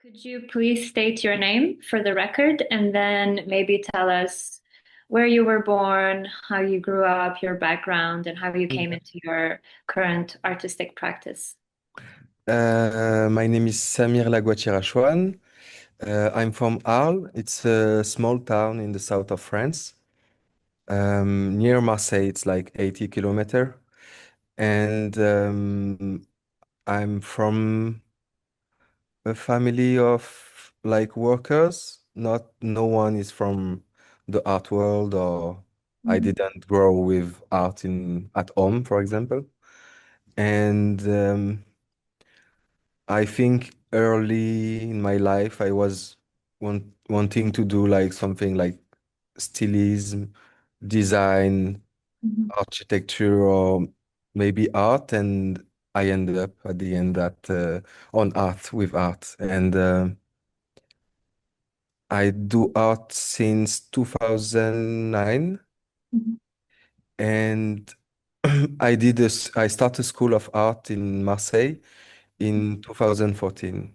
Could you please state your name for the record and then maybe tell us where you were born, how you grew up, your background, and how you came into your current artistic practice? My name is Samir Laghouati Rashwan. I'm from Arles. It's a small town in the south of France, near Marseille. It's like 80 kilometer. And I'm from a family of like workers. Not no one is from the art world, or I Mhm, didn't grow with art in at home, for example. And I think early in my life, I was wanting to do like something like stylism, design, mhm, architecture, or maybe art. And I ended up at the end at on art with art. And I do art since 2009. mhm, And I started school of art in Marseille in 2014.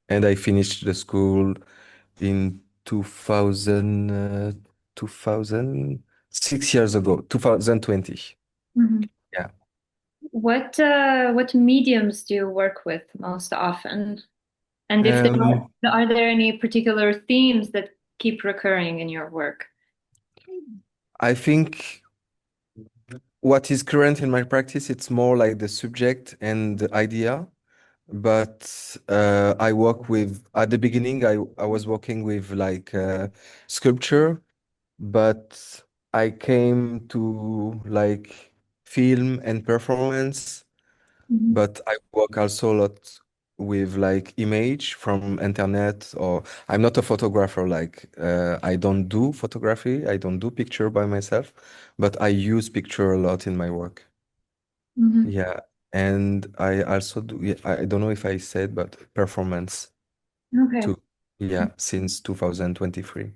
And I finished the school in 2000, 2000, 6 years ago, 2020. mhm. Yeah. What mediums do you work with most often? And if Um, are there any particular themes that keep recurring in your work? I think what is current in my practice, it's more like the subject and the idea. But I work with, at the beginning, I was working with like sculpture, but I came to like film and performance. Mhm, But I work also a lot with like image from internet, or I'm not a photographer. Like I don't do photography. I don't do picture by myself, but I use picture a lot in my work. mhm. Yeah. And I also do, yeah, I don't know if I said, but performance Okay. too. Yeah, since 2023.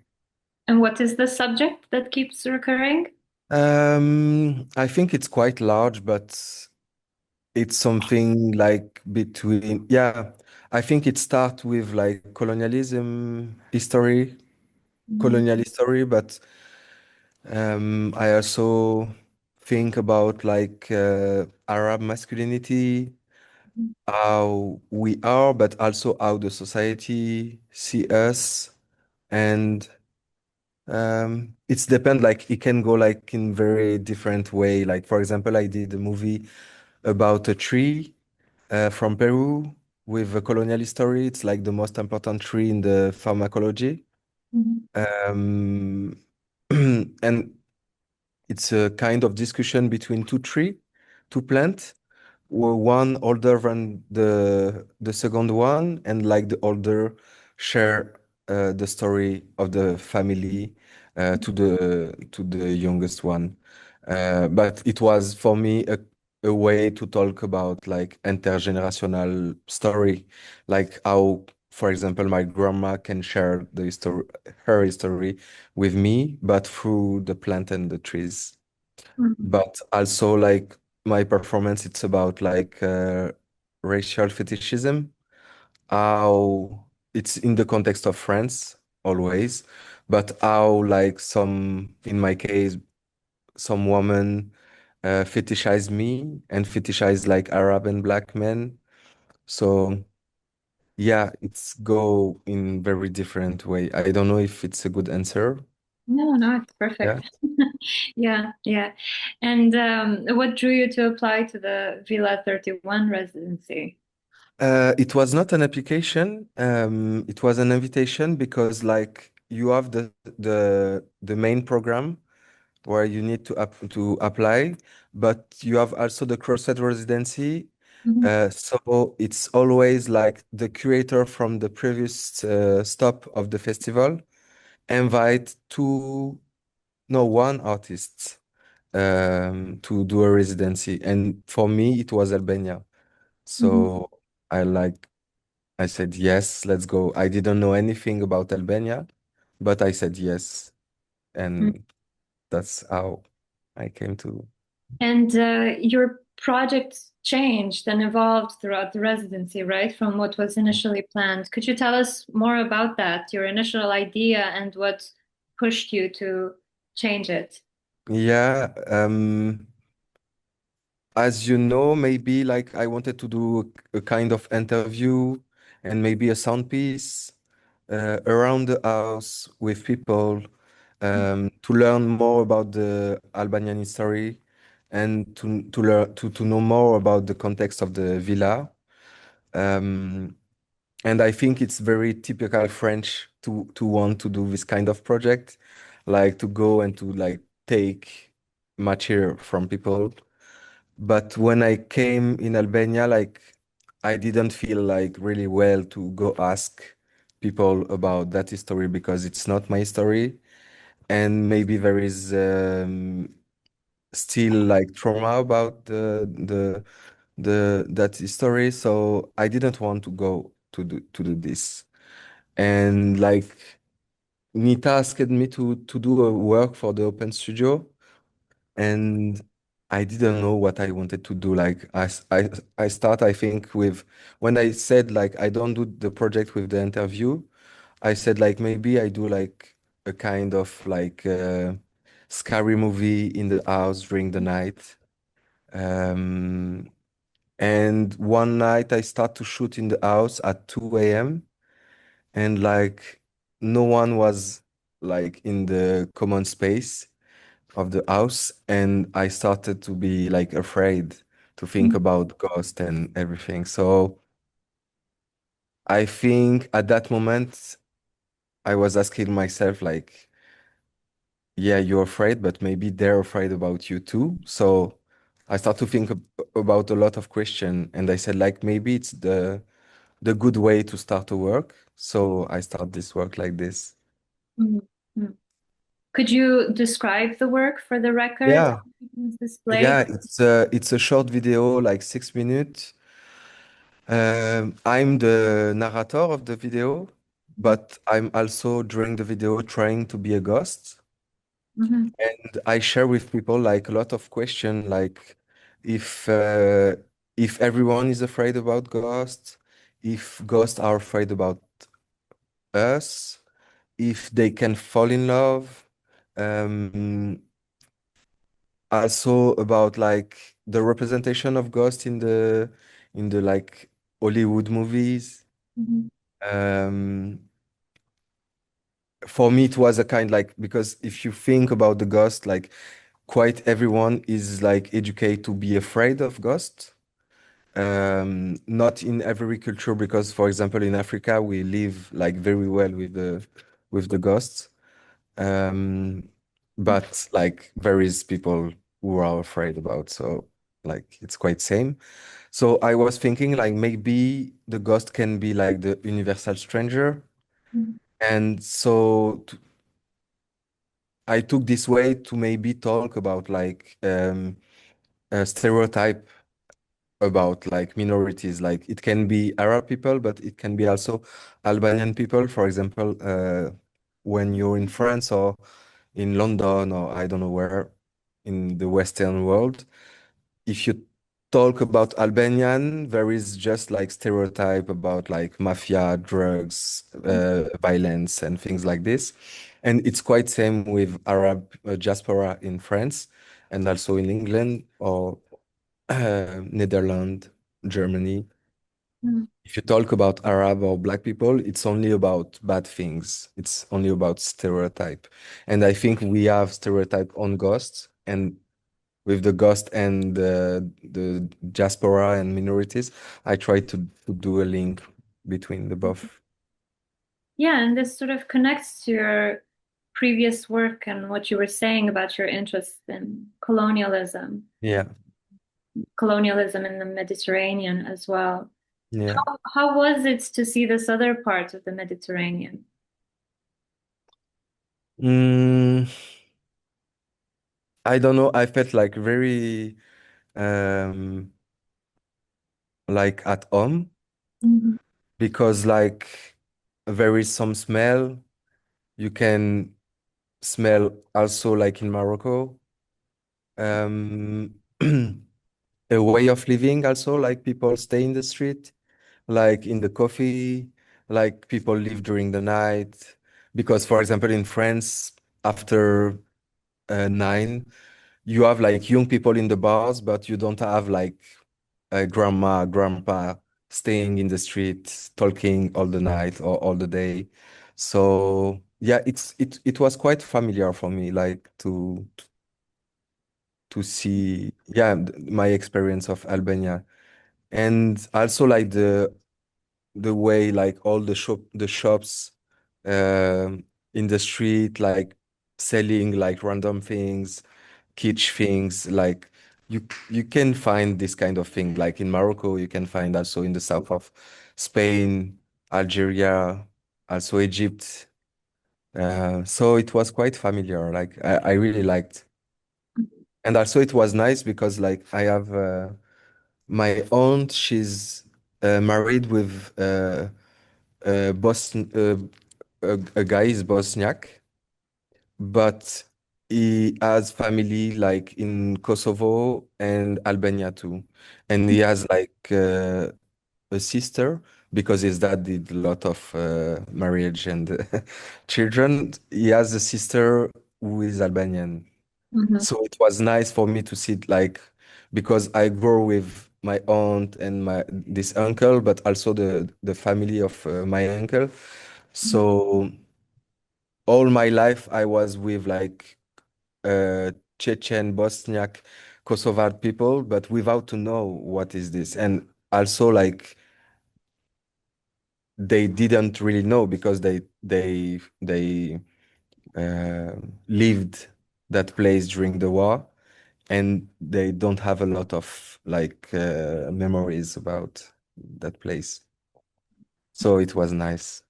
And what is the subject that keeps recurring? I think it's quite large, but it's something like between, yeah, I think it starts with like Mhm, colonial history, but I also think about like Arab masculinity, how we are, but also how the society see us. And it's depend, like it can go like in very different way. Like for example, I did a movie about a tree from Peru with a colonial history. It's like the most important tree in the pharmacology. mhm, Um, and it's a kind of discussion between two plants, one older than the second one, and like the older share the story of the family to the youngest one. But it was for me a way to talk about like intergenerational story, like how, for example, my grandma can share the history, her history with me, but through the plant and the trees. mhm. But also like my performance, it's about like racial fetishism, how it's in the context of France always, but how like some, in my case, some woman fetishize me and fetishize like Arab and black men. So yeah, it's go in very different way. I don't know if it's a good answer. No, no, it's Yeah. perfect. Yeah, yeah. And what drew you to apply to the Villa 31 residency? It was not an application. It was an invitation because like you have the main program where you need to apply, but you have also the crossed residency. Mhm, So it's always like the curator from the previous stop of the festival invite two, no, one artist to do a residency. And for me, it was Albania. mhm, So I like I said, yes, let's go. I didn't know anything about Albania, but I said yes. mhm. And that's how I came to. And your project changed and evolved throughout the residency, right? From what was initially planned. Could you tell us more about that, your initial idea and what pushed you to change it? Yeah, as you know, maybe like I wanted to do a kind of interview and maybe a sound piece around the house with people to learn more about the Albanian history and to learn to know more about the context of the villa. Um, and I think it's very typical French to want to do this kind of project, like to go and to like take material from people. But when I came in Albania, like I didn't feel like really well to go ask people about that history because it's not my story. And maybe there is still like trauma about the that history. So I didn't want to go to do this. And like Nita asked me to do a work for the open studio, and I didn't know what I wanted to do. Like I start, I think, with when I said like I don't do the project with the interview, I said like maybe I do like a kind of like scary movie in the house during the night. Um, and one night I start to shoot in the house at 2 a.m. and like no one was like in the common space of the house, and I started to be like afraid to think about ghost and everything. So I think at that moment I was asking myself like, yeah, you're afraid, but maybe they're afraid about you too. So I start to think about a lot of questions, and I said like maybe it's the good way to start a work. So I start this work like this. Mhm. Mhm. Could you describe the work for the record? Yeah. It's displayed. Yeah, it's a short video, like 6 minutes. I'm the narrator of the video, but I'm also during the video trying to be a ghost. Mhm. And I share with people like a lot of questions, like if if everyone is afraid about ghosts, if ghosts are afraid about us, if they can fall in love. Um, Also about like the representation of ghosts in the like Hollywood movies. Mhm. Um, for me, it was a kind like because if you think about the ghost, like quite everyone is like educated to be afraid of ghosts. Not in every culture, because for example, in Africa, we live like very well with the ghosts. Um, but like there is people who are afraid about, so like it's quite same. So I was thinking like maybe the ghost can be like the universal stranger. Mhm. And so I took this way to maybe talk about like a stereotype about like minorities. Like it can be Arab people, but it can be also Albanian people. For example, when you're in France or in London or I don't know where in the Western world, if you talk about Albanian, there is just like stereotype about like mafia, drugs, violence, and things like this. And it's quite same with Arab diaspora in France and also in England or Netherlands, Germany. Mhm. If you talk about Arab or Black people, it's only about bad things. It's only about stereotype. And I think we have stereotype on ghosts, and with the ghost and the diaspora and minorities, I try to do a link between the both. Yeah, and this sort of connects to your previous work and what you were saying about your interest in Yeah, colonialism in the Mediterranean as well. yeah. How was it to see this other part of the Mediterranean? Mm, I don't know. I felt like very um like at home Mhm. because like there is some smell. You can smell also like in Morocco. Um, a way of living also, like people stay in the street, like in the coffee, like people live during the night. Because, for example, in France, after 9, you have like young people in the bars, but you don't have like a grandma, grandpa staying in the street, talking all the night or all the day. So yeah, it was quite familiar for me, like to see, yeah, my experience of Albania, and also like the way like all the shops in the street, like selling like random things, kitsch things, like you can find this kind of thing like in Morocco. You can find also in the south of Spain, Algeria, also Egypt. So it was quite familiar. Like I really liked, and also it was nice because like I have my aunt. She's married with Bosn a guy is Bosniak, but he has family like in Kosovo and Albania too. And he has like a sister because his dad did a lot of marriage and children. He has a sister who is Albanian. Mhm. So it was nice for me to see it, like, because I grew with my aunt and my this uncle, but also the family of my uncle. So all my life I was with like Chechen, Bosniak, Kosovar people, but without to know what is this. And also like they didn't really know because they uh, lived that place during the war, and they don't have a lot of like memories about that place. So it was nice.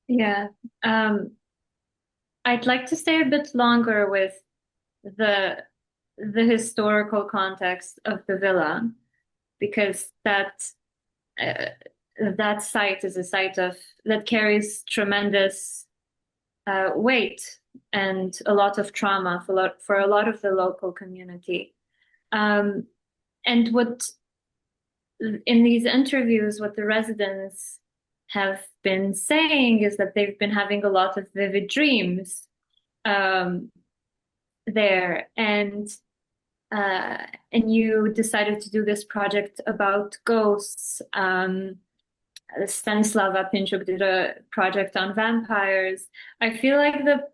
Yeah. Um, I'd like to stay a bit longer with the the historical context of the villa because uh, that site is a site of that carries tremendous weight and a lot of trauma for a lot of the local community. Um, and what in these interviews, what the residents have been saying is that they've been having a lot of vivid dreams um, there, uh, and you decided to do this project about ghosts. Stanislava Pinchuk did a project on vampires. I feel like the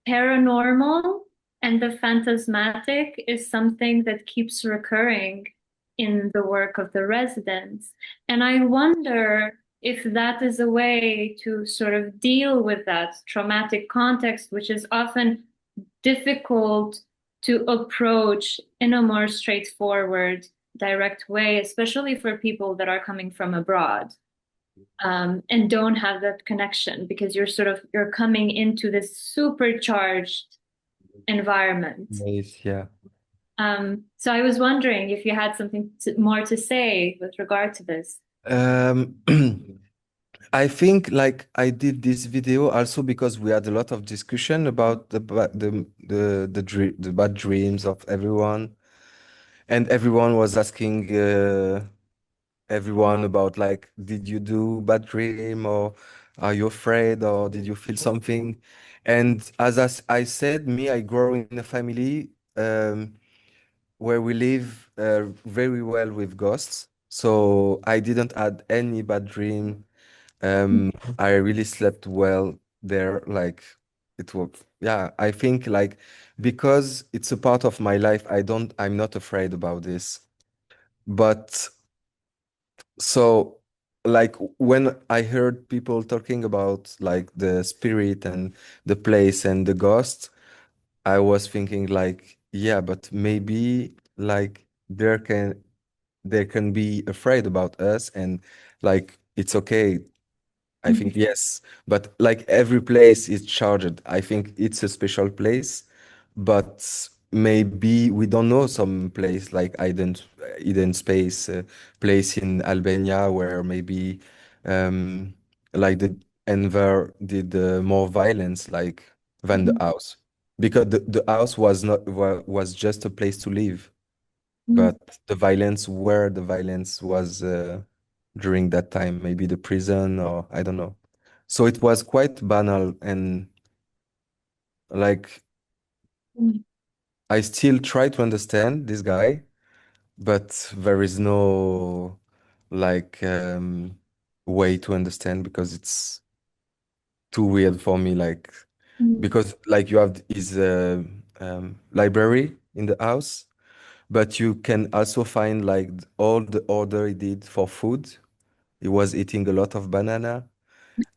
paranormal and the phantasmatic is something that keeps recurring in the work of the residents. And I wonder if that is a way to sort of deal with that traumatic context, which is often difficult to approach in a more straightforward, direct way, especially for people that are coming from abroad and don't have that connection because you're coming into this supercharged environment. Nice, yeah. So I was wondering if you had more to say with regard to this. Um, I think like I did this video also because we had a lot of discussion about the bad dreams of everyone, and everyone was asking everyone about like, did you do bad dream, or are you afraid, or did you feel something? And as I said, me, I grow in a family where we live very well with ghosts. So I didn't had any bad dream. I really slept well there. Like it was, yeah, I think like because it's a part of my life, I'm not afraid about this. But so, like when I heard people talking about like the spirit and the place and the ghost, I was thinking like, yeah, but maybe like there can be afraid about us, and like it's okay. I think yes, but like every place is charged. I think it's a special place, but maybe we don't know some place like Eden Space, place in Albania where maybe um like the Enver did more violence like than the house, because the house was not was just a place to live. Mm, but the violence, where the violence was during that time, maybe the prison or I don't know. So it was quite banal and like mm, I still try to understand this guy, but there is no like way to understand because it's too weird for me. Like mm, because like you have his library in the house, but you can also find like all the order he did for food. He was eating a lot of banana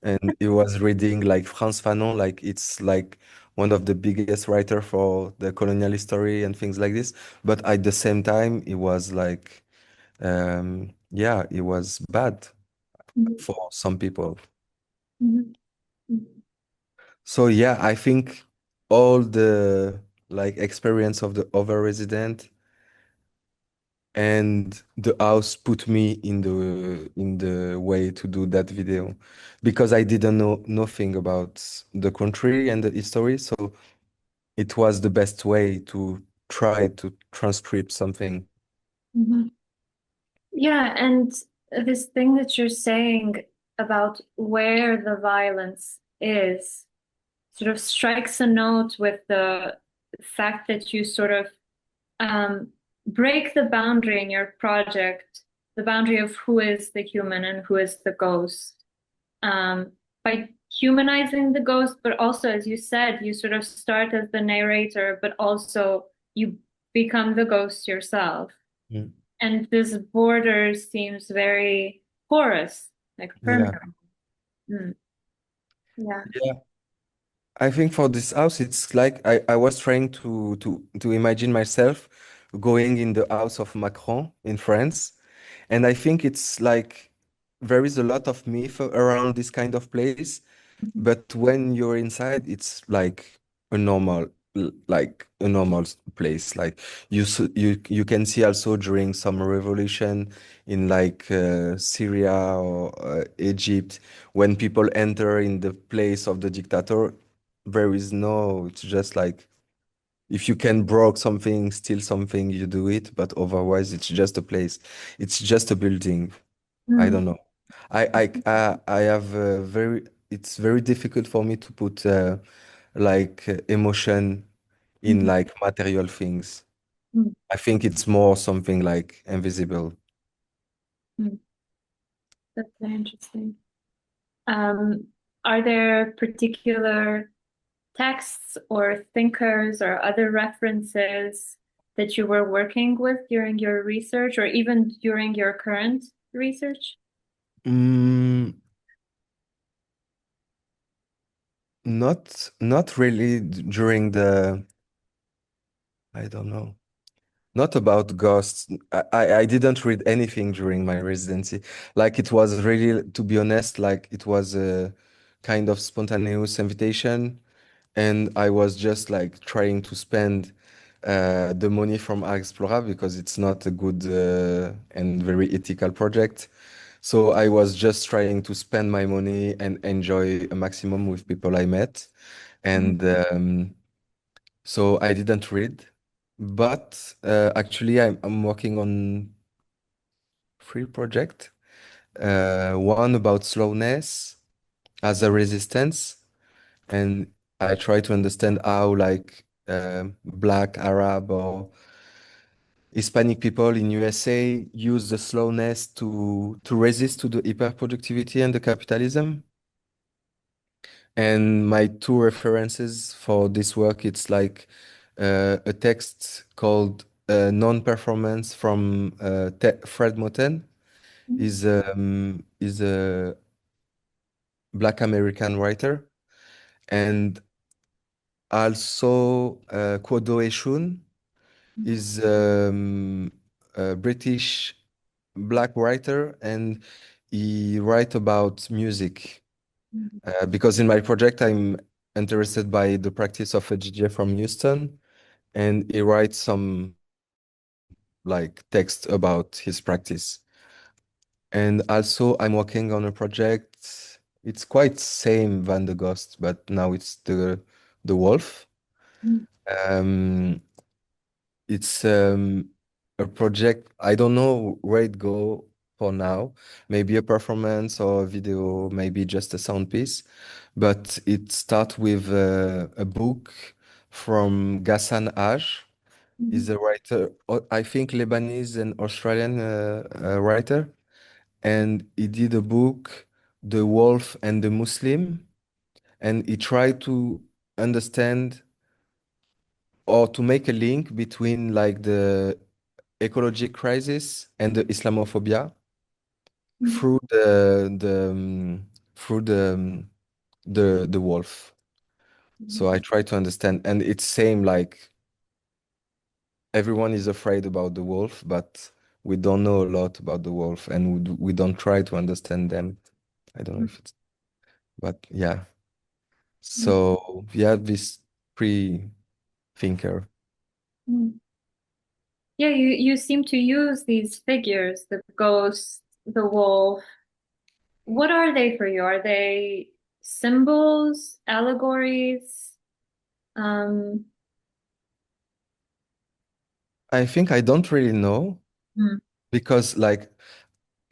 and he was reading like Frantz Fanon, like it's like one of the biggest writer for the colonial history and things like this. But at the same time, it was like, yeah, it was bad mm, for some people. mm, mm, So yeah, I think all the like experience of the other resident and the house put me in the way to do that video because I didn't know nothing about the country and the history, so it was the best way to try to transcribe something. mhm. Yeah, and this thing that you're saying about where the violence is sort of strikes a note with the fact that you sort of um, break the boundary in your project, the boundary of who is the human and who is the ghost, by humanizing the ghost, but also, as you said, you sort of start as the narrator, but also you become the ghost yourself. Mm. And this border seems very porous, like Yeah. permeable. Mm, yeah. Yeah. I think for this house, it's like I was trying to imagine myself going in the house of Macron in France. And I think it's like there is a lot of myth around this kind of place. But when you're inside, it's like a normal, like a normal place. Like you can see also during some revolution in like Syria or Egypt, when people enter in the place of the dictator, there is no. It's just like if you can broke something, steal something, you do it. But otherwise, it's just a place. It's just a building. I Mm, don't know. I have very. It's very difficult for me to put like emotion in mm, like material things. mm, I think it's more something like invisible. mm. That's very interesting. Um, are there particular texts or thinkers or other references that you were working with during your research or even during your current research? Mm, not really during the, I don't know. Not about ghosts. I didn't read anything during my residency. Like it was really, to be honest, like it was a kind of spontaneous invitation. And I was just like trying to spend the money from Explora because it's not a good and very ethical project. So I was just trying to spend my money and enjoy a maximum with people I met. Mhm, And so I didn't read, but actually I'm working on three projects. One about slowness as a resistance, and I try to understand how like Black, Arab, or Hispanic people in USA use the slowness to resist to the hyperproductivity and the capitalism. And my two references for this work, it's like a text called Non-Performance from Fred Moten. mhm, Is a Black American writer, and also Kwodo Eshun is a British Black writer, and he write about music. mhm, Because in my project, I'm interested by the practice of a DJ from Houston, and he writes some like text about his practice. And also, I'm working on a project. It's quite same Van the Ghost, but now it's the wolf. mhm, Um, it's a project. I don't know where it go for now. Maybe a performance or a video, maybe just a sound piece. But it starts with a book from Ghassan Haj. He's Mhm. a writer, I think Lebanese and Australian writer. And he did a book, The Wolf and the Muslim. And he tried to understand or to make a link between like the ecology crisis and the Islamophobia Mhm. through the wolf. So I try to understand, and it's same like everyone is afraid about the wolf, but we don't know a lot about the wolf, and we don't try to understand them. I don't know if it's, but yeah. Mhm. So yeah, this pre-thinker. Mhm. Yeah, you seem to use these figures, the ghost, the wolf. What are they for you? Are they symbols, allegories? Um, I think I don't really know mm, because like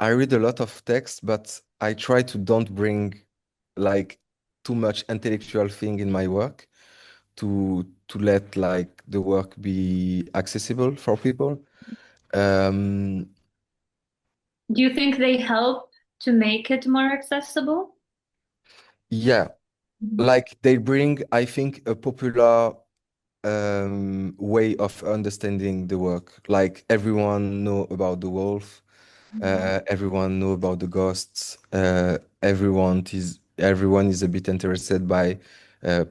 I read a lot of text, but I try to don't bring like too much intellectual thing in my work to let like the work be accessible for people. Um, do you think they help to make it more accessible? yeah, Mhm. like they bring, I think, a popular way of understanding the work. Like everyone know about the wolf. Everyone know about the ghosts. Everyone is a bit interested by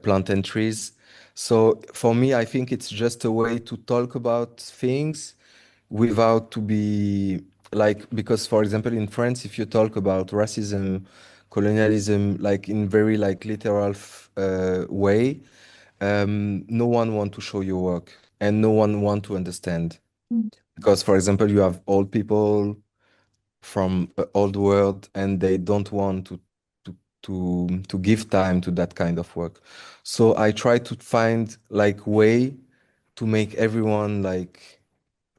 plant and trees. So for me, I think it's just a way to talk about things without to be like because for example in France, if you talk about racism, colonialism, like in very like literal way, no one want to show your work and no one want to understand because for example you have old people from old world and they don't want to to give time to that kind of work. So I try to find like way to make everyone like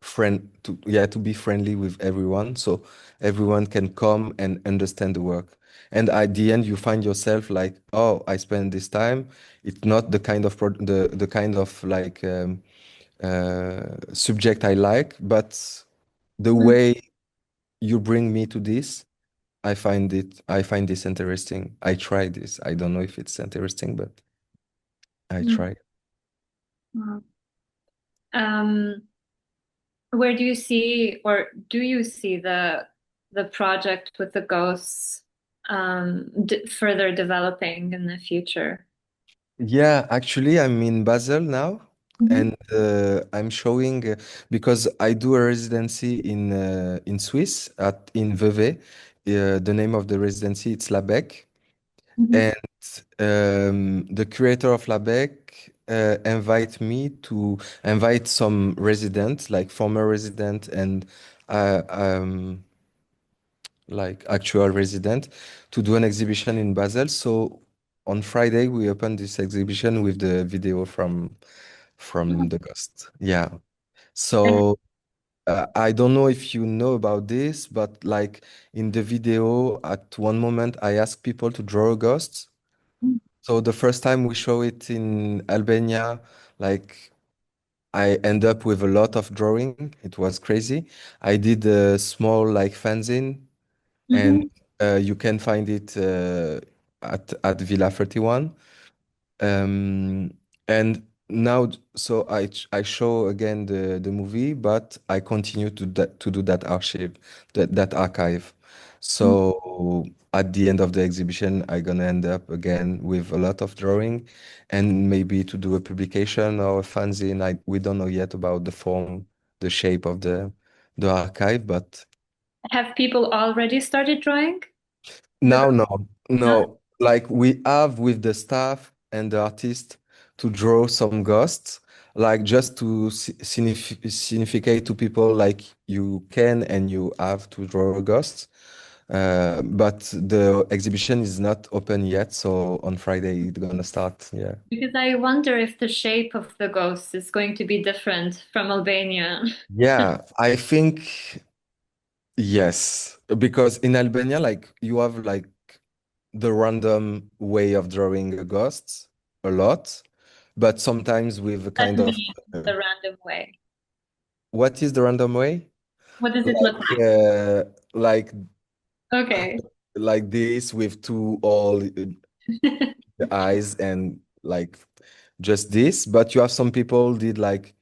friend to yeah to be friendly with everyone so everyone can come and understand the work. And at the end you find yourself like, oh, I spend this time. It's not the kind of the kind of like subject I like, but the Mm, way you bring me to this, I find this interesting. I try this. I don't know if it's interesting, but I mm, try. wow. Um, where do you see, or do you see the project with the ghosts d further developing in the future? Yeah, actually, I'm in Basel now, Mhm. and I'm showing because I do a residency in Swiss at in Vevey. The name of the residency it's Labec, Mhm. and the curator of Labec invite some residents, like former resident and uh, um, like actual resident, to do an exhibition in Basel. So on Friday we opened this exhibition with the video from the ghost. Yeah. And So I don't know if you know about this, but like in the video, at one moment I ask people to draw a ghost. So the first time we show it in Albania, like I end up with a lot of drawing. It was crazy. I did a small like fanzine and Mhm. you can find it at Villa 31. Um, and now, so I show again the movie, but I continue to do that archive, that archive. So at the end of the exhibition, I'm gonna end up again with a lot of drawing, and maybe to do a publication or a fanzine. We don't know yet about the form, the shape of the archive, but have people already started drawing the now, no, no? no. Like we have with the staff and the artist to draw some ghosts, like just to significate to people like you can and you have to draw a ghost. But the exhibition is not open yet, so on Friday it's gonna start. Yeah. Because I wonder if the shape of the ghost is going to be different from Albania. Yeah, I think yes, because in Albania, like you have like the random way of drawing a ghost a lot, but sometimes with a That kind of means the random way. what is the random way? What does it look Like like like? Okay. this with two all the eyes and like just this, but you have some people did like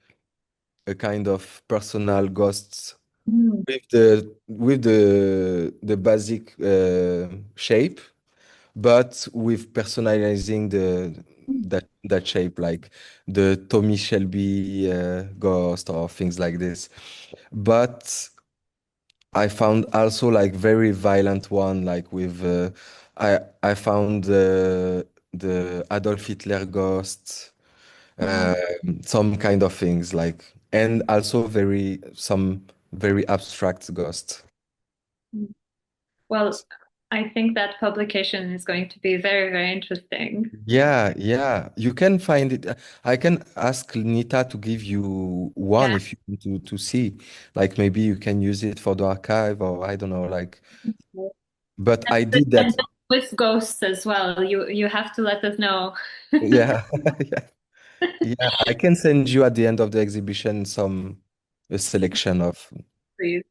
a kind of personal ghosts Mm. with the basic shape, but with personalizing that shape, like the Tommy Shelby ghost or things like this. But I found also like very violent one, like with I found the Adolf Hitler ghost, Wow. uh, some kind of things like, and also very some very abstract ghost. Well, I think that publication is going to be very, very interesting. Yeah, yeah, you can find it. I can ask Nita to give you one Yeah. if you want to see. Like maybe you can use it for the archive or I don't know, like. But I did And that. with ghosts as well. You have to let us know, Yeah, yeah, yeah. I can send you at the end of the exhibition some a selection of. please.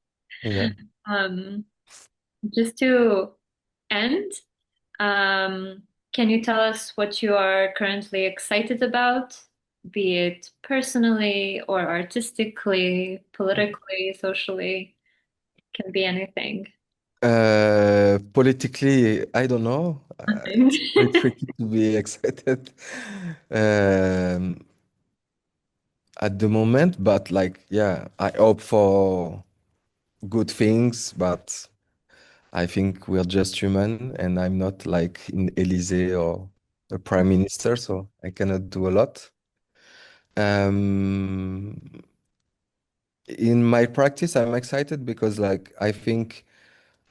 Yeah. Um, just to end, can you tell us what you are currently excited about, be it personally or artistically, politically, socially? Can be anything. Politically, I don't know. Nothing. It's very tricky to be excited um, at the moment, but like, yeah, I hope for good things, but I think we're just human, and I'm not like in Elysee or a prime minister, so I cannot do a lot. Um, in my practice, I'm excited because like I think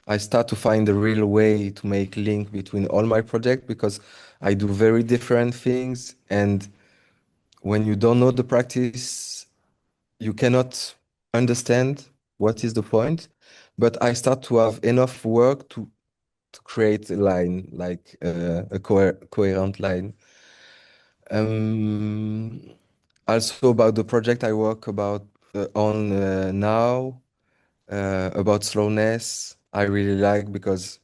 I start to find a real way to make link between all my projects because I do very different things, and when you don't know the practice, you cannot understand what is the point. But I start to have enough work to create a line, like a coherent line. Um, Also about the project I work about on now about slowness, I really like because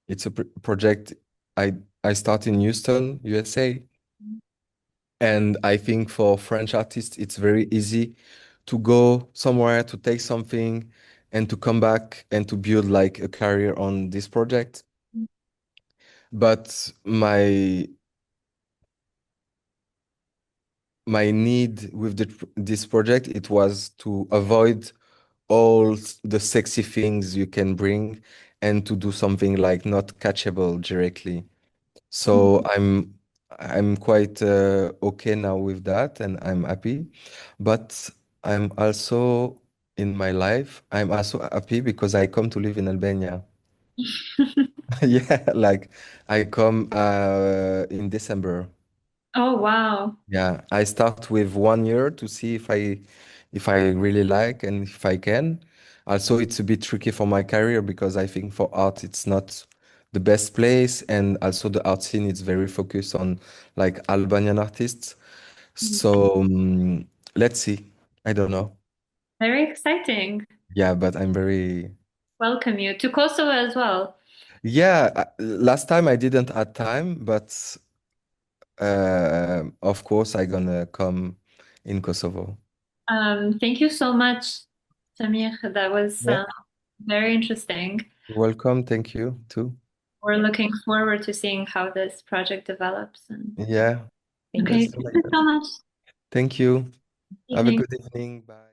it's a project I start in Houston, USA, and I think for French artists it's very easy to go somewhere to take something and to come back and to build like a career on this project. But my need with this project it was to avoid all the sexy things you can bring and to do something like not catchable directly. So I'm quite okay now with that and I'm happy. But I'm also in my life, I'm also happy because I come to live in Albania. Yeah, like I come in December. Oh, wow. Yeah, I start with 1 year to see if I really like and if I can. Also, it's a bit tricky for my career because I think for art it's not the best place, and also the art scene is very focused on like Albanian artists. So let's see. I don't know. Very exciting. Yeah, but I'm very Welcome you to Kosovo as well. yeah. Last time I didn't have time, but of course I gonna come in Kosovo. Thank you so much, Samir. That was Yeah, very interesting. welcome. Thank you too. We're looking forward to seeing how this project develops. And Yeah, okay, let's thank do like you that. so much. Thank you. Have a Evening. good evening. Bye.